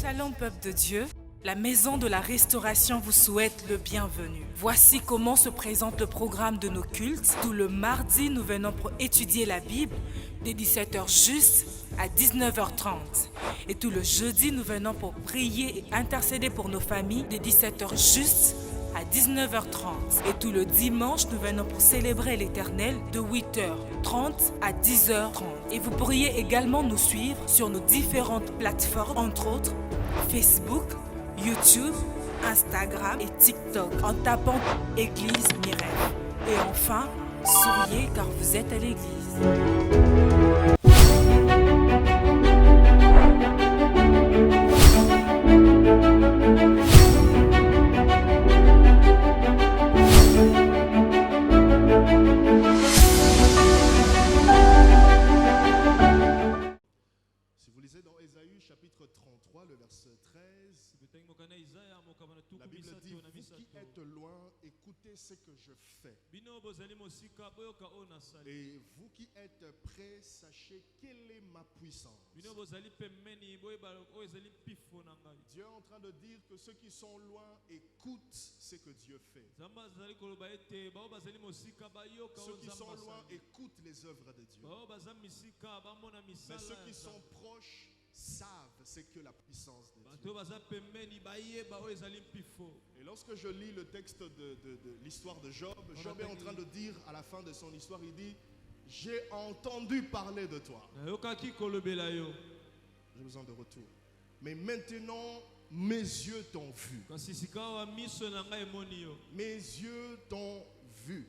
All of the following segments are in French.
Shalom peuple de Dieu, la maison de la restauration vous souhaite le bienvenu. Voici comment se présente le programme de nos cultes. Tout le mardi, nous venons pour étudier la Bible dès 17h juste à 19h30. Et tout le jeudi, nous venons pour prier et intercéder pour nos familles dès 17h juste à 19h30. Et tout le dimanche, nous venons pour célébrer l'Éternel de 8h30 à 10h30. Et vous pourriez également nous suivre sur nos différentes plateformes, entre autres Facebook, YouTube, Instagram et TikTok en tapant Église Mirel. Et enfin, souriez car vous êtes à l'église. Si vous lisez dans Ésaïe chapitre 33, le verset 13, la Bible dit, vous qui êtes loin, écoutez ce que je fais. Et vous qui êtes près, sachez quelle est ma puissance. Dieu est en train de dire que ceux qui sont loin écoutent ce que Dieu fait. Ceux qui sont loin écoutent les œuvres de Dieu. Mais ceux qui sont proches savent ce que la puissance de Dieu. Et lorsque je lis le texte de l'histoire de Job, Job est en train de dire à la fin de son histoire, il dit, j'ai entendu parler de toi. J'ai besoin de retour. Mais maintenant, mes yeux t'ont vu. Mes yeux t'ont vu.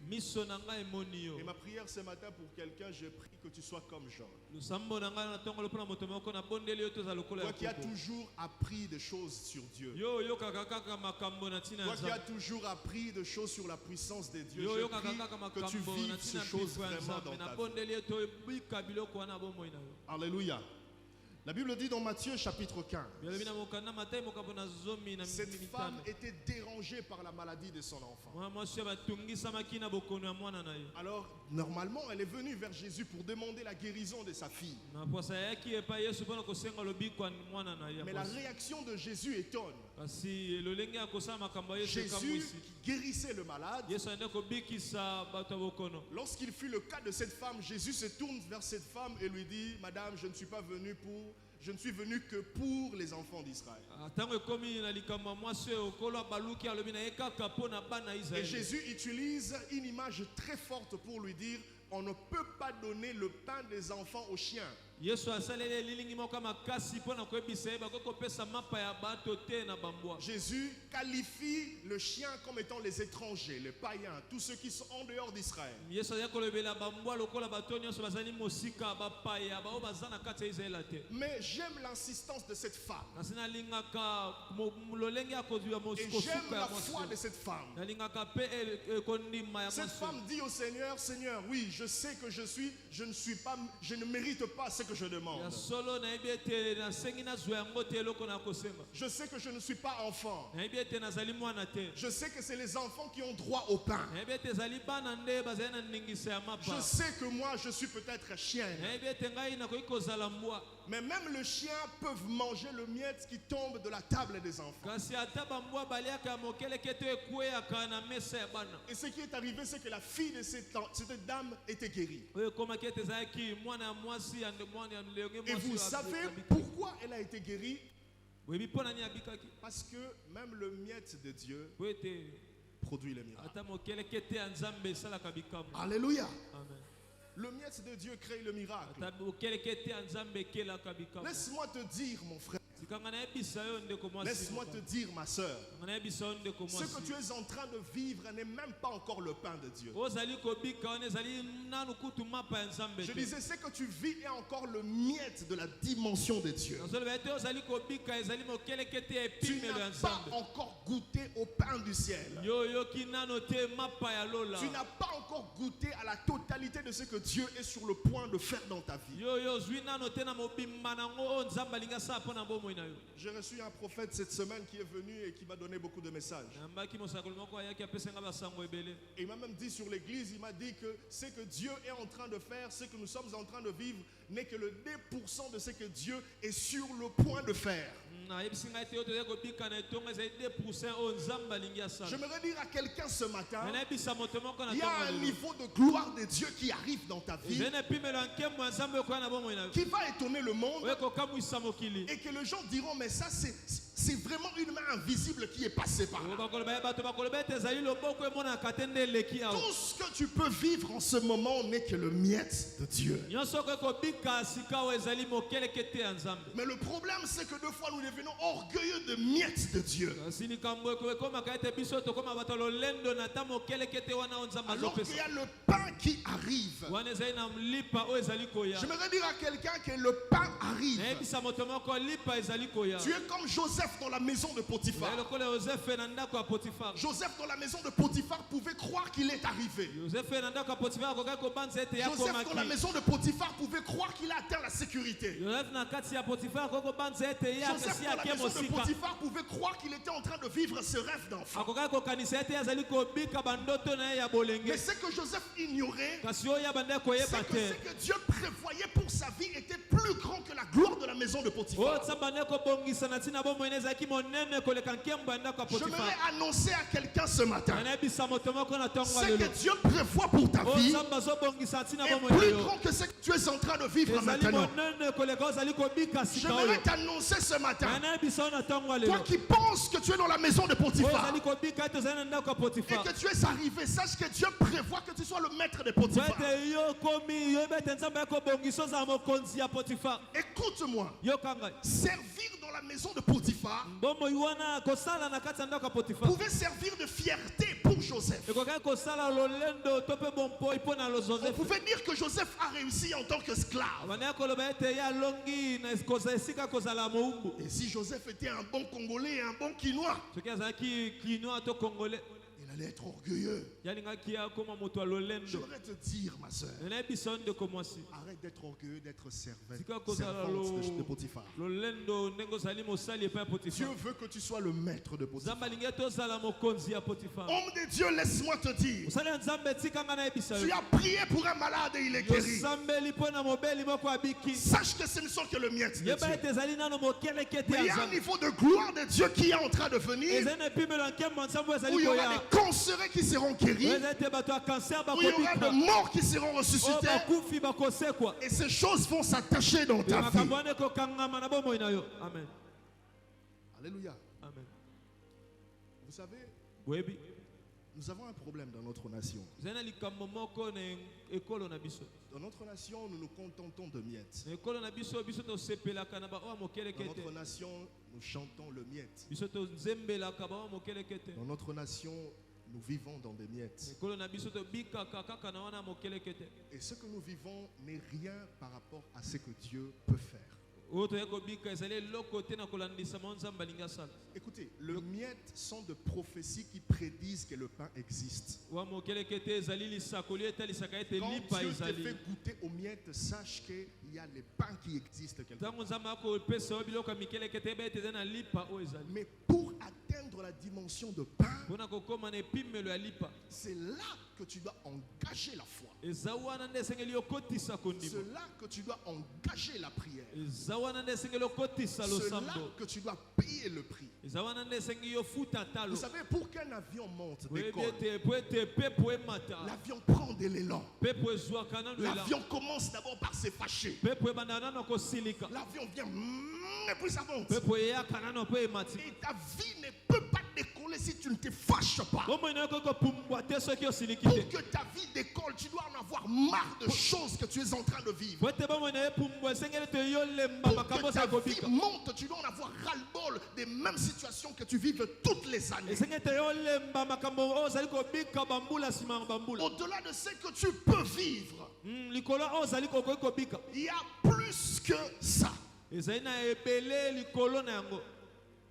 Et ma prière ce matin pour quelqu'un, je prie que tu sois comme Job. Toi qui as toujours appris des choses sur Dieu. Toi qui as toujours appris des choses sur la puissance de Dieu. Je prie que tu vives ces choses vraiment dans ta vie. Alléluia. La Bible dit dans Matthieu chapitre 15, cette femme était dérangée par la maladie de son enfant. Alors, normalement, elle est venue vers Jésus pour demander la guérison de sa fille. Mais la réaction de Jésus étonne. Jésus qui guérissait le malade, lorsqu'il fut le cas de cette femme, Jésus se tourne vers cette femme et lui dit, Madame, je ne suis venu que pour les enfants d'Israël. Et Jésus utilise une image très forte pour lui dire, on ne peut pas donner le pain des enfants aux chiens. Jésus qualifie le chien comme étant les étrangers, les païens, tous ceux qui sont en dehors d'Israël. Mais j'aime l'insistance de cette femme. Et j'aime la foi de cette femme. Cette femme dit au Seigneur, Seigneur, oui, je sais que je ne mérite pas ce que je demande. Je sais que je ne suis pas enfant. Je sais que c'est les enfants qui ont droit au pain. Je sais que moi je suis peut-être chien. Mais même les chiens peuvent manger le miette qui tombe de la table des enfants. Et ce qui est arrivé, c'est que la fille de cette dame était guérie. Et vous savez pourquoi elle a été guérie? Parce que même le miette de Dieu produit les miracles. Alléluia. Le miette de Dieu crée le miracle. Laisse-moi te dire, mon frère. Laisse-moi te dire, ma soeur, ce que tu es en train de vivre n'est même pas encore le pain de Dieu. Je disais, ce que tu vis est encore le miette de la dimension de Dieu. Tu n'as pas encore goûté au pain du ciel. Tu n'as pas encore goûté à la totalité de ce que Dieu est sur le point de faire dans ta vie. J'ai reçu un prophète cette semaine qui est venu et qui m'a donné beaucoup de messages. Et il m'a même dit sur l'église, il m'a dit que ce que Dieu est en train de faire, ce que nous sommes en train de vivre, n'est que le 2% de ce que Dieu est sur le point de faire. J'aimerais dire à quelqu'un ce matin, il y a un niveau de gloire de Dieu qui arrive dans ta vie, qui va étonner le monde, et que les gens diront, mais ça c'est vraiment une main invisible qui est passée par là. Tout ce que tu peux vivre en ce moment n'est que le miette de Dieu. Mais le problème, c'est que deux fois nous devenons orgueilleux de miette de Dieu. Alors qu'il y a le pain qui arrive. J'aimerais dire à quelqu'un que le pain arrive. Tu es comme Joseph dans la maison de Potiphar. Joseph dans la maison de Potiphar pouvait croire qu'il est arrivé. Joseph dans la maison de Potiphar pouvait croire qu'il a atteint la sécurité. Joseph dans la maison de Potiphar pouvait croire qu'il était en train de vivre ce rêve d'enfant. Mais ce que Joseph ignorait, c'est que ce que Dieu prévoyait pour sa vie était plus grand que la gloire de la maison de Potiphar. J'aimerais annoncer à quelqu'un ce matin, ce que Dieu prévoit pour ta vie est plus grand que ce que tu es en train de vivre maintenant. J'aimerais t'annoncer ce matin, toi qui penses que tu es dans la maison de Potiphar et que tu es arrivé, sache que Dieu prévoit que tu sois le maître de Potiphar. Écoute-moi, servir dans la maison de Potiphar pouvait servir de fierté pour Joseph. On pouvait dire que Joseph a réussi en tant qu'esclave. Et si Joseph était un bon Congolais et un bon Quinois, il allait être orgueilleux. J'aimerais te dire, ma soeur, arrête d'être orgueilleux, d'être servante de Potiphar. Dieu veut que tu sois le maître de Potiphar. Homme de Dieu, laisse-moi te dire, tu as prié pour un malade et il est guéri. Sache que ce ne sont que le mien de Dieu. Mais il y a un niveau de gloire de Dieu qui est en train de venir, où il y aura des cancéreux qui seront guéris, où il y aura des morts qui seront ressuscités, et ces choses vont s'attacher dans ta vie. Alléluia. Amen. Vous savez, nous avons un problème dans notre nation. Dans notre nation, nous nous contentons de miettes. Dans notre nation, nous chantons le miette. Dans notre nation, nous vivons dans des miettes. Et ce que nous vivons n'est rien par rapport à ce que Dieu peut faire. Écoutez, le miette sont de prophéties qui prédisent que le pain existe. Quand Dieu te fait goûter au miette, sache qu'il y a les pains qui existent quelque part. Mais pour atteindre la dimension de pain, c'est là que tu dois engager la foi. C'est là que tu dois engager la prière. C'est là que tu dois payer le prix. Vous savez, pour qu'un avion monte, décolle, l'avion prend de l'élan. L'avion commence d'abord par se fâcher. L'avion vient, et puis ça monte. Et ta vie ne peut pas décoller si tu ne te fâches pas. Pour que ta vie décolle, tu dois en avoir marre de choses que tu es en train de vivre. Pour que ta vie monte, tu dois en avoir ras-le-bol des mêmes situations que tu vives toutes les années. Au-delà de ce que tu peux vivre, il y a plus que ça.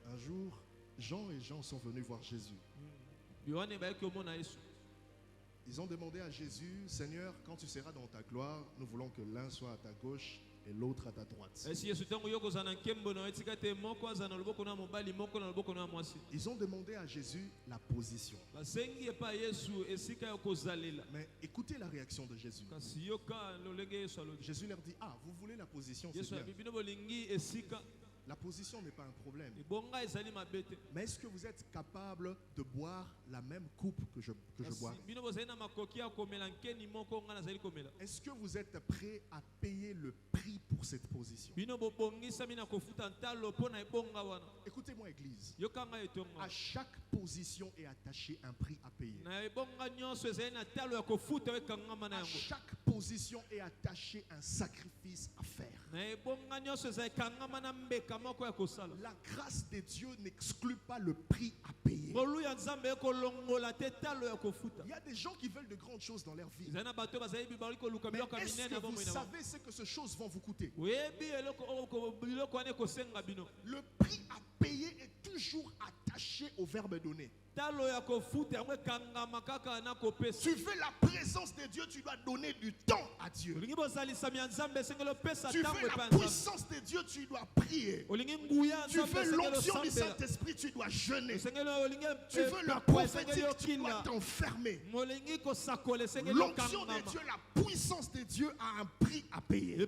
Un jour, Jean et Jean sont venus voir Jésus. Ils ont demandé à Jésus, Seigneur, quand tu seras dans ta gloire, nous voulons que l'un soit à ta gauche et l'autre à ta droite. Ils ont demandé à Jésus la position. Mais écoutez la réaction de Jésus. Jésus leur dit, ah, vous voulez la position, c'est bien. La position n'est pas un problème. Mais est-ce que vous êtes capable de boire la même coupe que je bois? Est-ce que vous êtes prêt à payer le prix pour cette position? Écoutez-moi, Église. À chaque position est attaché un prix à payer. À chaque position est attaché un sacrifice à faire. La grâce de Dieu n'exclut pas le prix à payer. Il y a des gens qui veulent de grandes choses dans leur vie. Mais est-ce que vous savez ce que ces choses vont vous coûter? Le prix à payer est toujours attaché au verbe donner. Tu veux la présence de Dieu, tu dois donner du temps à Dieu. Tu veux la puissance de Dieu, tu dois prier. Tu veux l'onction du Saint-Esprit, tu dois jeûner. Tu veux le prophétique, tu dois t'enfermer. L'onction de Dieu, la puissance de Dieu a un prix à payer. Il y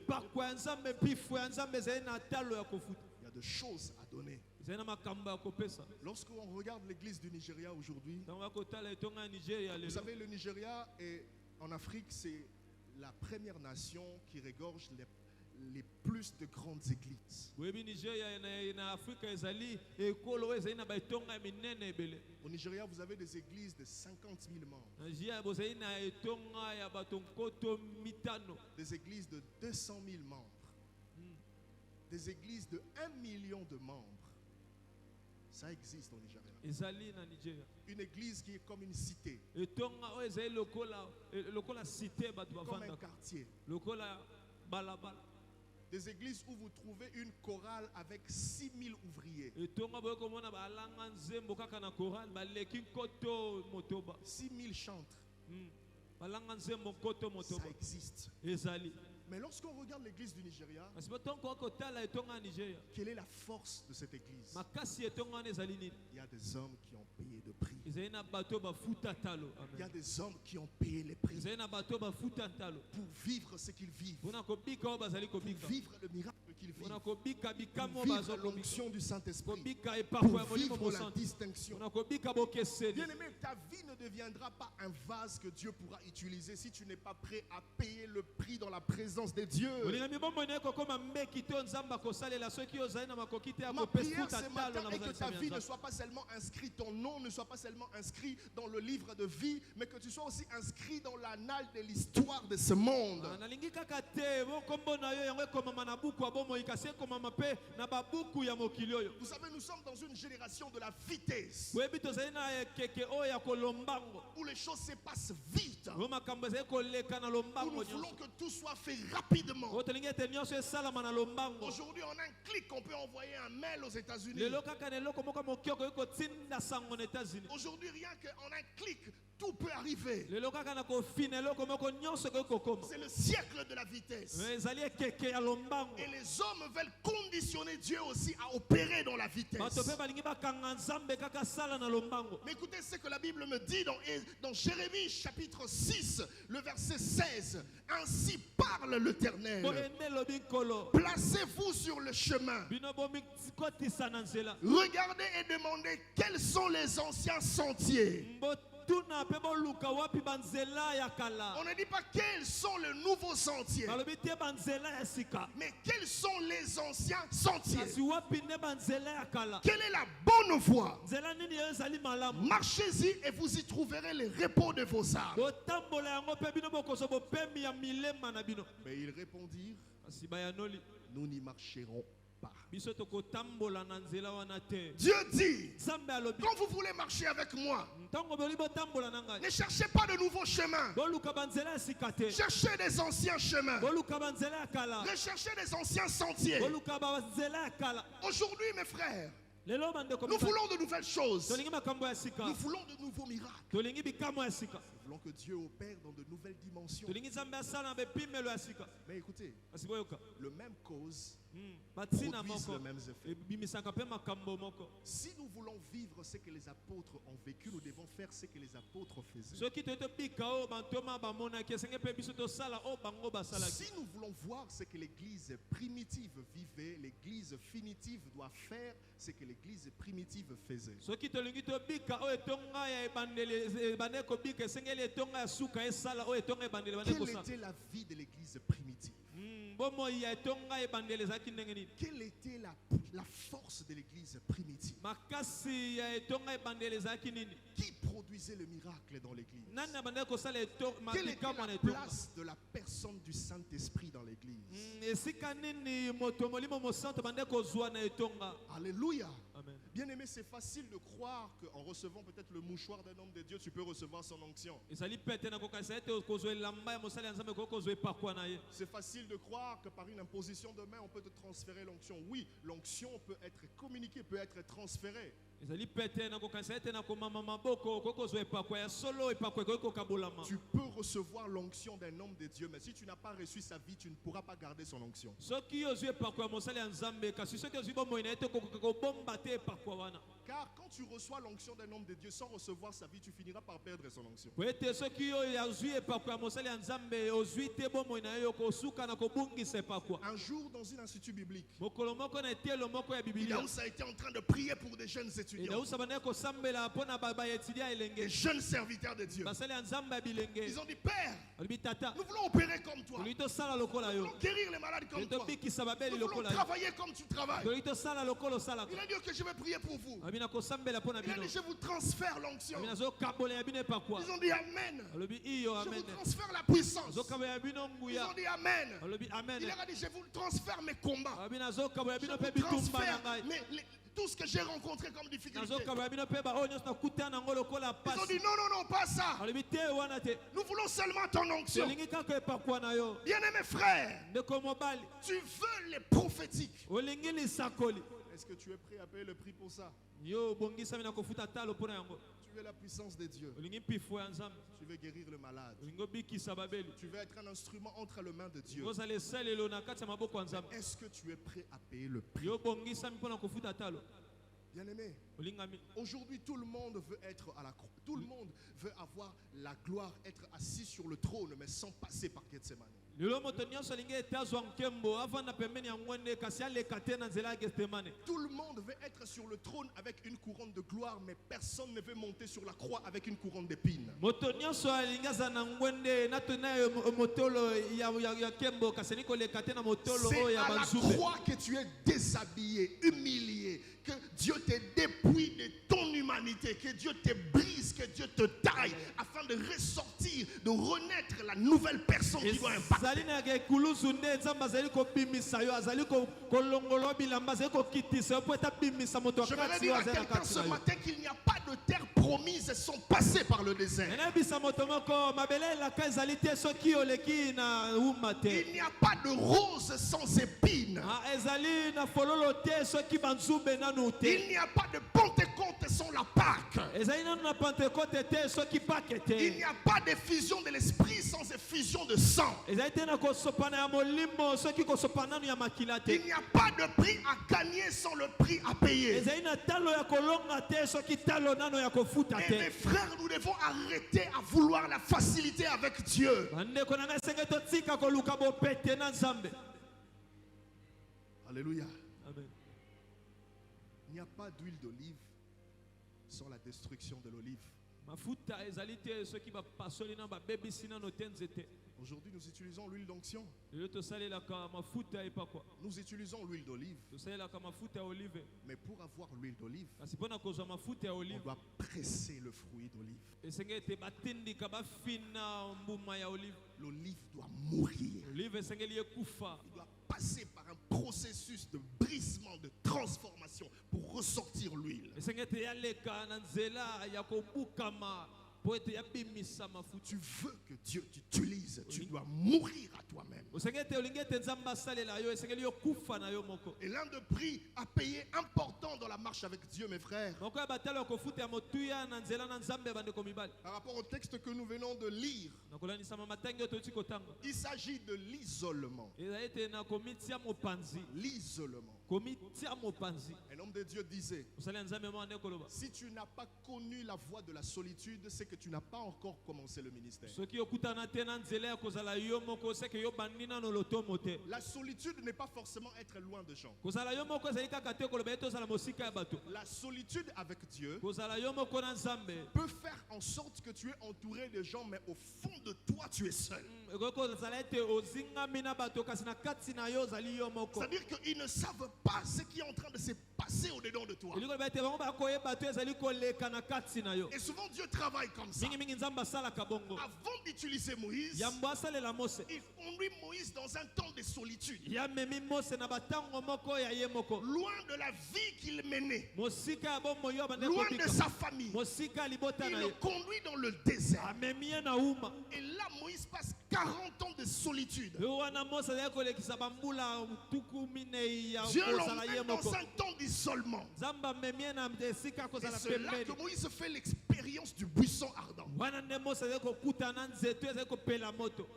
a des choses à donner. Lorsqu'on regarde l'église du Nigeria aujourd'hui, vous savez, le Nigeria en Afrique, c'est la première nation qui regorge les plus de grandes églises. Au Nigeria, vous avez des églises de 50 000 membres. Des églises de 200 000 membres. Des églises de 1 million de membres. Ça existe au Nigeria. Une église qui est comme une cité. Comme un quartier. Des églises où vous trouvez une chorale avec 6 000 ouvriers. 6 000 chantres. Ça existe. Mais lorsqu'on regarde l'église du Nigeria, quelle est la force de cette église? Il y a des hommes qui ont payé de prix. Il y a des hommes qui ont payé les prix pour vivre ce qu'ils vivent, pour vivre le miracle qu'ils vivent, pour vivre l'onction du Saint-Esprit, pour vivre la distinction. Bien-aimé, ta vie ne deviendra pas un vase que Dieu pourra utiliser si tu n'es pas prêt à payer le prix dans la présence de Dieu. Ma prière ce matin est que ta vie ne soit pas seulement inscrite, ton nom ne soit pas seulement inscrit dans le livre de vie, mais que tu sois aussi inscrit dans l'annale de l'histoire de ce monde. Vous savez, nous sommes dans une génération de la vitesse, où les choses se passent vite, où nous voulons que tout soit fait rapidement. Aujourd'hui, en un clic, on peut envoyer un mail aux États-Unis. Aujourd'hui, rien qu'en un clic, tout peut arriver. C'est le siècle de la vitesse. Et les hommes veulent conditionner Dieu aussi à opérer dans la vitesse. Mais écoutez ce que la Bible me dit dans Jérémie chapitre 6, le verset 16. Ainsi parle l'Éternel. Placez-vous sur le chemin. Regardez et demandez quels sont les anciens sentiers. On ne dit pas quels sont les nouveaux sentiers, mais quels sont les anciens sentiers. Quelle est la bonne voie? Marchez-y et vous y trouverez le repos de vos âmes. Mais ils répondirent, nous n'y marcherons pas. Dieu dit, quand vous voulez marcher avec moi, ne cherchez pas de nouveaux chemins. Cherchez des anciens chemins. Recherchez des anciens sentiers. Aujourd'hui, mes frères, nous voulons de nouvelles choses. Nous voulons de nouveaux miracles. Nous voulons que Dieu opère dans de nouvelles dimensions. Mais écoutez, le même cause produisent le même effet. Si nous voulons vivre ce que les apôtres ont vécu, nous devons faire ce que les apôtres faisaient. Si nous voulons voir ce que l'église primitive vivait, l'église finitive doit faire ce que l'église primitive faisait. Quelle était la vie de l'église primitive? Quelle était la force de l'église primitive? Qui produisait le miracle dans l'église? Quelle était la place de la personne du Saint-Esprit dans l'église? Alléluia. Bien aimé, c'est facile de croire qu'en recevant peut-être le mouchoir d'un homme de Dieu, tu peux recevoir son onction. C'est facile de croire que par une imposition de main, on peut te transférer l'onction. Oui, l'onction peut être communiquée, peut être transférée. Tu peux recevoir l'onction d'un homme de Dieu, mais si tu n'as pas reçu sa vie, tu ne pourras pas garder son onction. Car quand tu reçois l'onction d'un homme de Dieu sans recevoir sa vie, tu finiras par perdre son onction. Un jour dans un institut biblique, Ilaoussa a été en train de prier pour des jeunes étudiants, des jeunes serviteurs de Dieu. Ils ont dit: Père, nous voulons opérer comme toi, nous voulons guérir les malades comme toi, nous voulons travailler comme tu travailles. Il a dit: Ok, je vais prier pour vous. Il a dit: Je vous transfère l'onction. Ils ont dit Amen. Je vous transfère la puissance. Ils ont dit Amen. Il a dit: Je vous transfère mes combats. Je vous transfère tout ce que j'ai rencontré comme difficulté. Ils ont dit: Non, non, pas ça. Nous voulons seulement ton onction. Bien-aimé frère, tu veux les prophétiques. Est-ce que tu es prêt à payer le prix pour ça? Tu veux la puissance de Dieu. Tu veux guérir le malade. Tu veux être un instrument entre les mains de Dieu. Est-ce que tu es prêt à payer le prix? Bien-aimé, aujourd'hui tout le monde veut être à la croix. Tout le monde veut avoir la gloire, être assis sur le trône, mais sans passer par Gethsemane. Tout le monde veut être sur le trône avec une couronne de gloire, mais personne ne veut monter sur la croix avec une couronne d'épines. C'est à la croix que tu es déshabillé, humilié, que Dieu te dépouille de ton humanité, que Dieu te brise, que Dieu te taille, afin de ressortir, de renaître la nouvelle personne qui doit impacter. Je vais dire à quelqu'un ce matin qu'il n'y a pas de terre promise sans passer par le désert. Il n'y a pas de rose sans épines. Il n'y a pas de Pentecôte sans la Pâque. Il n'y a pas d'effusion de l'esprit sans effusion de sang. Il n'y a pas de prix à gagner sans le prix à payer. Et mes frères, nous devons arrêter à vouloir la facilité avec Dieu. Alléluia. Amen. Il n'y a pas d'huile d'olive sans la destruction de l'olive. Aujourd'hui, nous utilisons l'huile d'onction. Nous utilisons l'huile d'olive. Mais pour avoir l'huile d'olive, on doit presser le fruit d'olive. L'olive doit mourir. Il doit passer par un processus de brisement, de transformation pour ressortir l'huile. Tu veux que Dieu t'utilise, tu dois mourir à toi-même. Et l'un des prix à payer important dans la marche avec Dieu, mes frères, par rapport au texte que nous venons de lire, il s'agit de l'isolement. L'isolement. Un homme de Dieu disait, si tu n'as pas connu la voie de la solitude, c'est que tu n'as pas encore commencé le ministère. La solitude n'est pas forcément être loin de gens. La solitude avec Dieu peut faire en sorte que tu es entouré de gens, mais au fond de toi, tu es seul. C'est-à-dire qu'ils ne savent pas ce qui est en train de se passer au-dedans de toi. Et souvent Dieu travaille comme ça. Avant d'utiliser Moïse, il conduit Moïse dans un temps de solitude, loin de la vie qu'il menait, loin de sa famille. Il le conduit dans le désert. Et là Moïse passe 40 ans de solitude. Dieu l'emmène dans un temps d'isolement. Et c'est là que Moïse fait l'expérience du buisson ardent.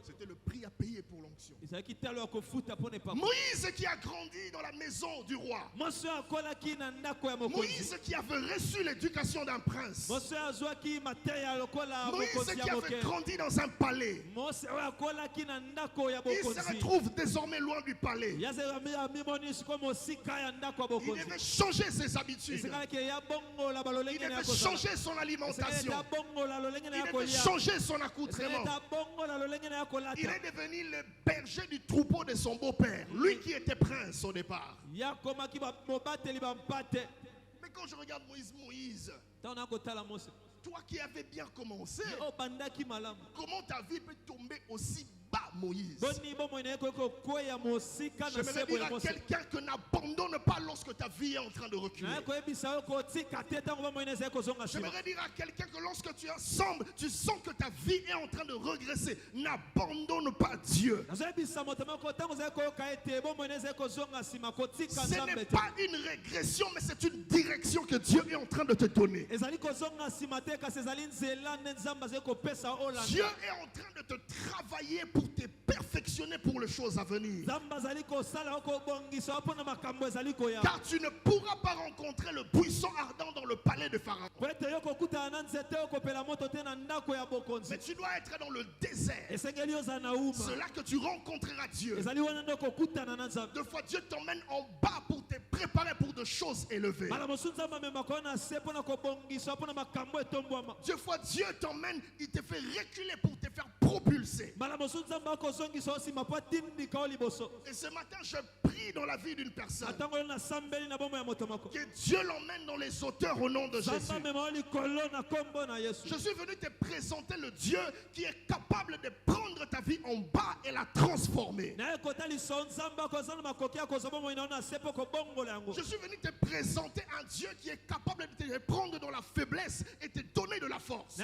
C'était le prix à payer pour l'onction. Moïse qui a grandi dans la maison du roi. Moïse qui avait reçu l'éducation d'un prince. Moïse qui avait grandi dans un palais. Il se retrouve désormais loin du palais. Il devait changer ses habitudes. Il devait changer son alimentation. Il devait changer son accoutrement. Il est devenu le berger du troupeau de son beau-père. Lui qui était prince au départ. Mais quand je regarde Moïse, toi qui avais bien commencé, comment ta vie peut tomber aussi bas, Moïse? J'aimerais dire à quelqu'un que n'abandonne pas lorsque ta vie est en train de reculer. J'aimerais dire à quelqu'un que lorsque tu sens que ta vie est en train de régresser, n'abandonne pas Dieu. Ce n'est pas une régression, mais c'est une direction que Dieu est en train de te donner. Dieu est en train de te travailler pour te perfectionner pour les choses à venir. Car tu ne pourras pas rencontrer le buisson ardent dans le palais de Pharaon. Mais tu dois être dans le désert. C'est là que tu rencontreras Dieu. Deux fois Dieu t'emmène en bas pour te préparer pour de choses élevées. Deux fois Dieu t'emmène, il te fait reculer pour te faire propulser. Et ce matin je prie dans la vie d'une personne que Dieu l'emmène dans les hauteurs au nom de Jésus. Je suis venu te présenter le Dieu qui est capable de prendre ta vie en bas et la transformer. Je suis venu te présenter un Dieu qui est capable de te prendre dans la faiblesse et te donner de la force. Je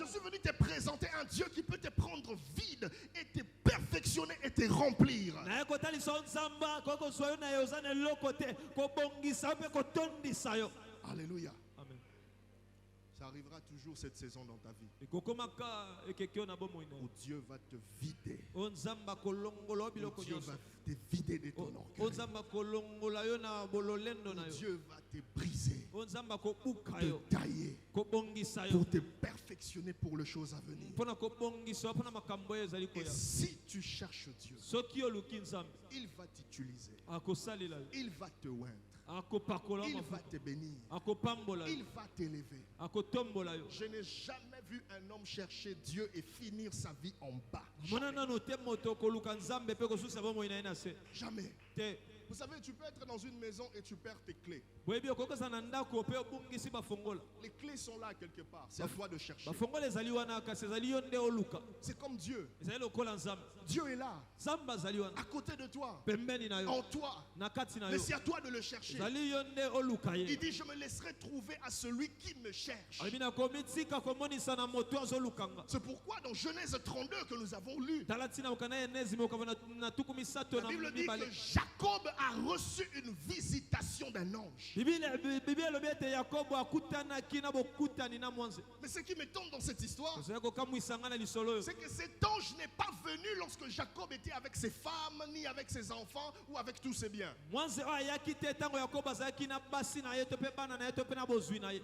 suis venu te présenter un Dieu qui peut te prendre vide et te perfectionner et te remplir. Alléluia. Amen. Ça arrivera toujours cette saison dans ta vie Où où Dieu va te vider. Dieu Dieu va te vider de ton orgueil. Dieu va te briser, te tailler pour te perfectionner pour les choses à venir. Et si tu cherches Dieu, il va t'utiliser, il va te oindre, il va te bénir, il va t'élever. Je n'ai jamais vu un homme chercher Dieu et finir sa vie en bas. Jamais. Vous savez, tu peux être dans une maison et tu perds tes clés. Les clés sont là quelque part. C'est à toi de chercher. C'est comme Dieu. Dieu est là, à côté de toi, en toi. Mais c'est à toi de le chercher. Il dit, je me laisserai trouver à celui qui me cherche. C'est pourquoi dans Genèse 32 que nous avons lu, la Bible dit que Jacob a reçu une visitation d'un ange. Mais ce qui m'étonne dans cette histoire, c'est que cet ange n'est pas venu lorsque Jacob était avec ses femmes, ni avec ses enfants, ou avec tous ses biens.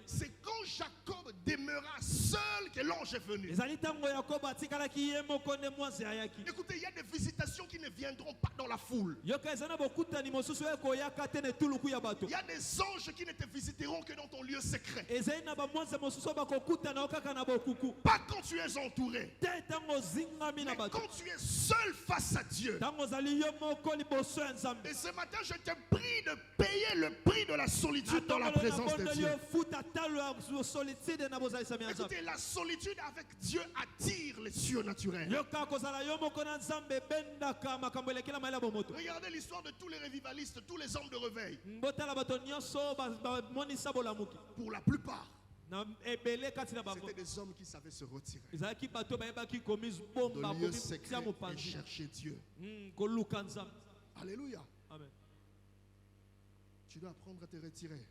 C'est quand Jacob demeura seul que l'ange est venu. Écoutez, il y a des visitations qui ne viendront pas dans la foule. Il y a des anges qui ne te visiteront que dans ton lieu secret. Pas quand tu es entouré, mais quand tu es seul face à Dieu. Et ce matin, je te prie de payer le prix de la solitude dans la présence de Dieu. Écoutez, la solitude avec Dieu attire les cieux naturels. Regardez l'histoire de tous les révivalistes, tous les hommes de réveil. Pour la plupart, c'était des hommes qui savaient se retirer de lieux secrets et chercher Dieu. Alléluia. Amen. Tu dois apprendre à te retirer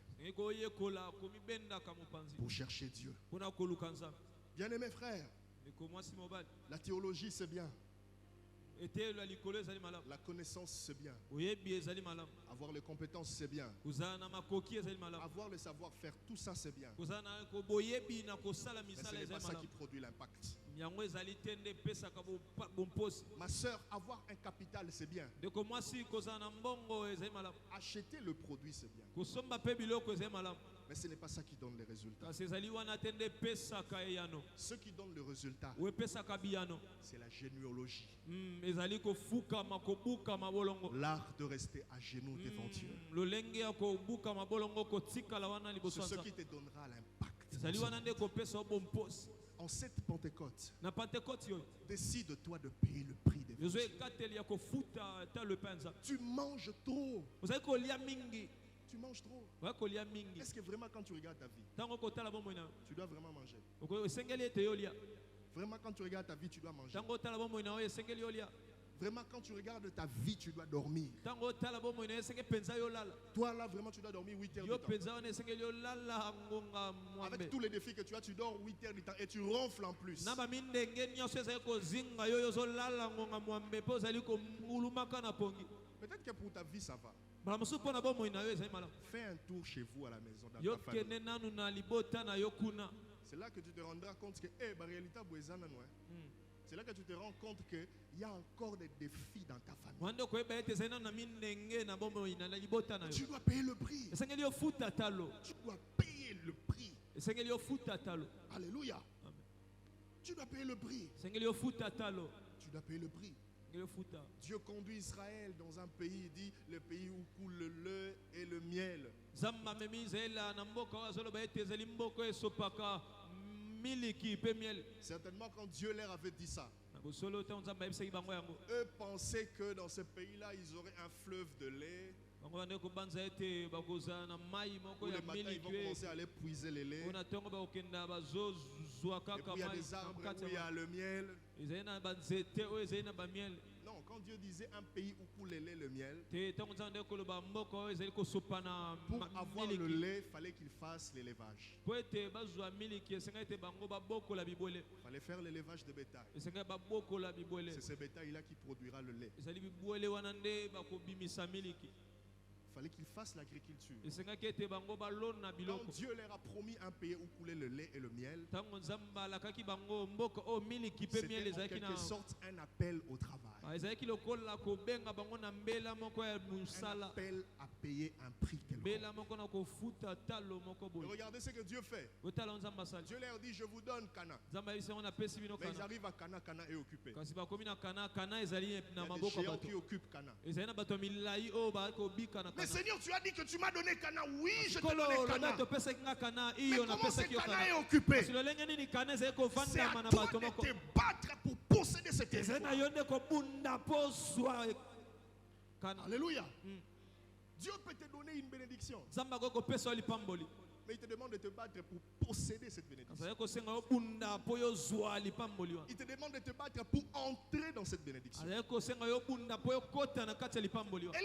pour chercher Dieu. Bien-aimés frères, la théologie c'est bien. La connaissance c'est bien. Avoir les compétences c'est bien. Avoir le savoir-faire, tout ça c'est bien. Mais ce n'est pas ça qui produit l'impact. Ma soeur, avoir un capital c'est bien. Acheter le produit c'est bien. Mais ce n'est pas ça qui donne les résultats. Ce qui donne le résultat, c'est la généalogie. L'art de rester à genoux devant Dieu. C'est ce qui te donnera l'impact. En cette Pentecôte, décide-toi de payer le prix des Dieu. Tu manges trop. Tu manges trop. Est-ce que vraiment quand tu regardes ta vie, tu dois vraiment manger? Vraiment quand tu regardes ta vie, tu dois manger. Vraiment quand tu regardes ta vie, tu dois dormir. Toi là, vraiment tu dois dormir 8 heures de temps. Avec tous les défis que tu as, tu dors 8 heures de temps et tu ronfles en plus. Peut-être que pour ta vie ça va. Fais un tour chez vous à la maison dans ta famille. C'est là que tu te rendras compte que c'est là que tu te rends compte qu'il y a encore des défis dans ta famille. Tu dois payer le prix. Tu dois payer le prix. Alléluia. Tu dois payer le prix. Tu dois payer le prix. Dieu conduit Israël dans un pays, il dit le pays où coule le lait et le miel. Certainement quand Dieu leur avait dit ça, eux pensaient que dans ce pays-là ils auraient un fleuve de lait. Où le matin ils vont commencer à aller puiser le lait. Et puis il y a des arbres où il y a le miel. Non, quand Dieu disait un pays où coule le lait et le miel, pour avoir le lait, il fallait qu'il fasse l'élevage. Il fallait faire l'élevage de bétail. C'est ce bétail-là qui produira le lait. Il fallait qu'ils fassent l'agriculture. Quand Dieu leur a promis un pays où coulait le lait et le miel, c'était en quelque sorte un appel au travail. Un appel à payer un prix quelque Et regardez ce que Dieu fait. Dieu leur dit, je vous donne Cana. Mais ils arrivent à Cana, Cana est occupé. Il y a des géants qui occupent Cana. Mais Seigneur, tu as dit que tu m'as donné Cana. Oui, je te donne Cana. Mais comment ce Cana est occupé? C'est à toi de te battre pour posséder ce territoire. Alléluia. Dieu peut te donner une bénédiction. Mais il te demande de te battre pour posséder cette bénédiction. Il te demande de te battre pour entrer dans cette bénédiction. Elle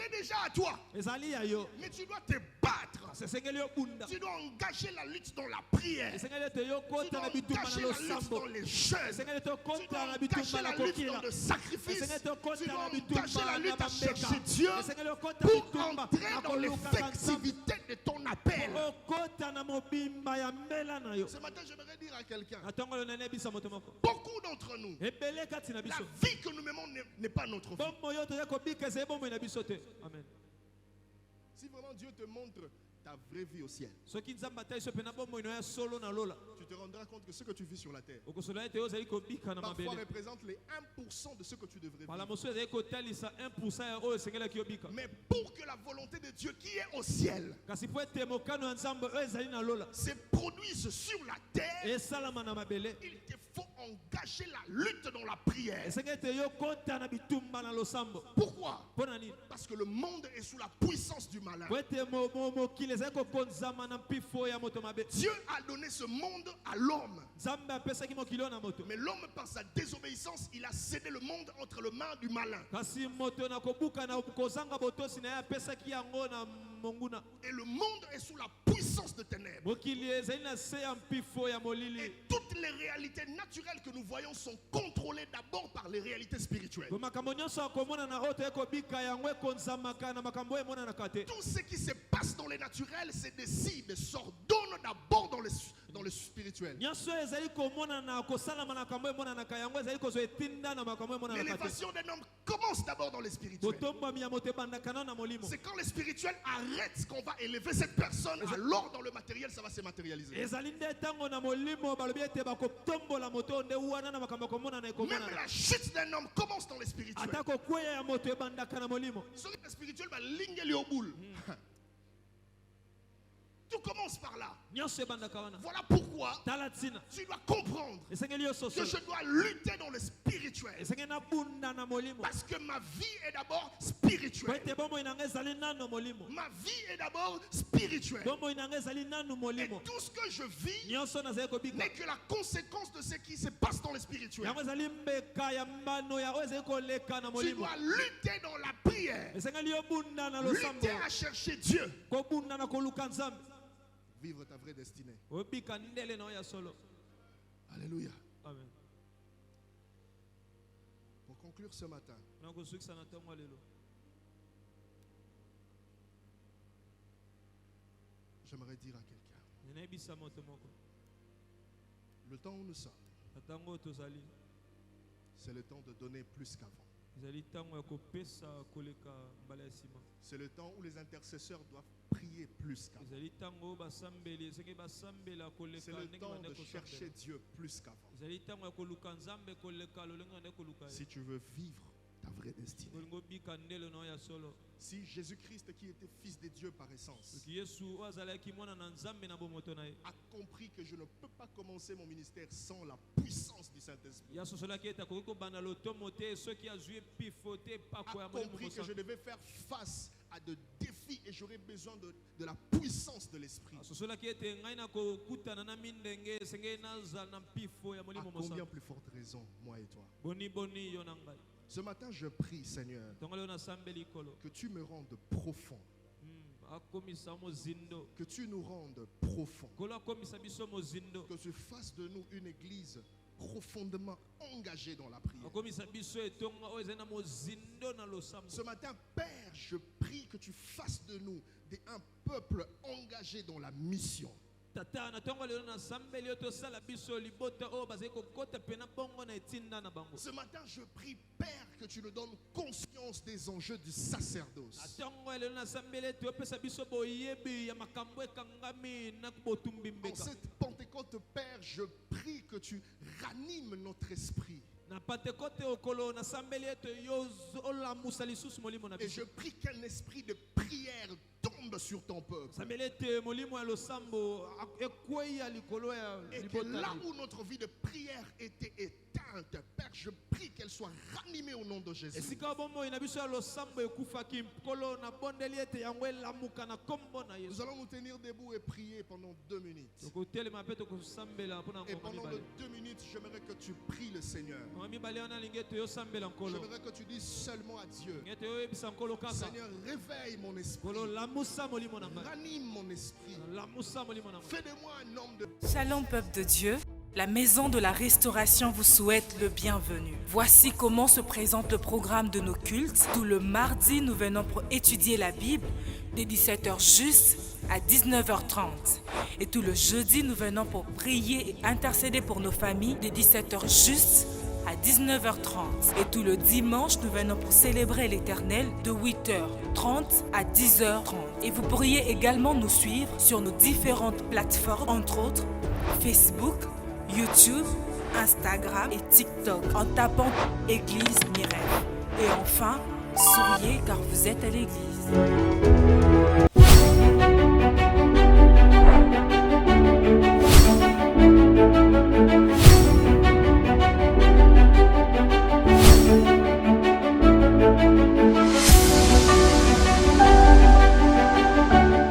est déjà à toi. Mais tu dois te battre. Tu dois engager la lutte dans la prière. Tu dois engager la lutte dans les jeûnes. Tu dois engager la lutte dans le sacrifice. Tu dois engager la lutte à chercher Dieu pour entrer dans l'effectivité de ton appel. Ce matin, j'aimerais dire à quelqu'un, beaucoup d'entre nous, la vie que nous menons n'est pas notre vie. Si vraiment Dieu te montre ta vraie vie au ciel, tu te rendras compte que ce que tu vis sur la terre parfois représente les 1% de ce que tu devrais vivre. Mais pour que la volonté de Dieu qui est au ciel se produise sur la terre, il te faut engager la lutte dans la prière. Pourquoi? Parce que le monde est sous la puissance du malin. Dieu a donné ce monde à l'homme. Mais l'homme, par sa désobéissance, il a cédé le monde entre les mains du malin. Et le monde est sous la puissance de ténèbres. Et toutes les réalités naturelles que nous voyons sont contrôlées d'abord par les réalités spirituelles. Tout ce qui se passe dans les naturels se décide, s'ordonne d'abord dans le spirituel. L'élévation d'un homme commence d'abord dans le spirituel. C'est quand le spirituel arrête qu'on va élever cette personne, alors dans le matériel ça va se matérialiser. Même la chute d'un homme commence dans le spirituel. Celui le spirituel va ligner au boule. Tout commence par là. Voilà pourquoi tu dois comprendre que je dois lutter dans le spirituel. Parce que ma vie est d'abord spirituelle. Ma vie est d'abord spirituelle. Et tout ce que je vis n'est que la conséquence de ce qui se passe dans le spirituel. Tu dois lutter dans la prière. Lutter à chercher Dieu. Vivre ta vraie destinée. Alléluia. Amen. Pour conclure ce matin, j'aimerais dire à quelqu'un, le temps où nous sommes, c'est le temps de donner plus qu'avant. C'est le temps où les intercesseurs doivent prier plus qu'avant. C'est le temps de chercher Dieu plus qu'avant. Si tu veux vivre ta vraie destinée, si Jésus-Christ, qui était fils de Dieu par essence, a compris que je ne peux pas commencer mon ministère sans la puissance du Saint-Esprit, a compris que je devais faire face à de défis et j'aurais besoin de la puissance de l'Esprit. À combien plus forte raison, moi et toi? Ce matin, je prie, Seigneur, que tu me rendes profond. Que tu nous rendes profond. Que tu fasses de nous une église profondément engagée dans la prière. Ce matin, Père, je prie que tu fasses de nous un peuple engagé dans la mission. Ce matin, je prie, Père, que tu nous donnes conscience des enjeux du sacerdoce. En cette Pentecôte, Père, je prie que tu ranimes notre esprit. Et je prie qu'un esprit de prière tombe sur ton peuple. Et que là où notre vie de prière était éteinte, Père, je prie qu'elle soit ranimée au nom de Jésus. Nous allons nous tenir debout et prier pendant 2 minutes. Et pendant les 2 minutes, j'aimerais que tu pries le Seigneur. J'aimerais que tu dises seulement à Dieu: Seigneur, réveille mon esprit. Ranime mon esprit. Fais de moi un homme de... Shalom peuple de Dieu, la maison de la restauration vous souhaite le bienvenu. Voici comment se présente le programme de nos cultes. Tout le mardi, nous venons pour étudier la Bible dès 17h juste à 19h30. Et tout le jeudi, nous venons pour prier et intercéder pour nos familles dès 17h juste à 19h30. Et tout le dimanche, nous venons pour célébrer l'Éternel de 8h30 à 10h30. Et vous pourriez également nous suivre sur nos différentes plateformes, entre autres Facebook, YouTube, Instagram et TikTok, en tapant Église Mirel. Et enfin, souriez car vous êtes à l'église.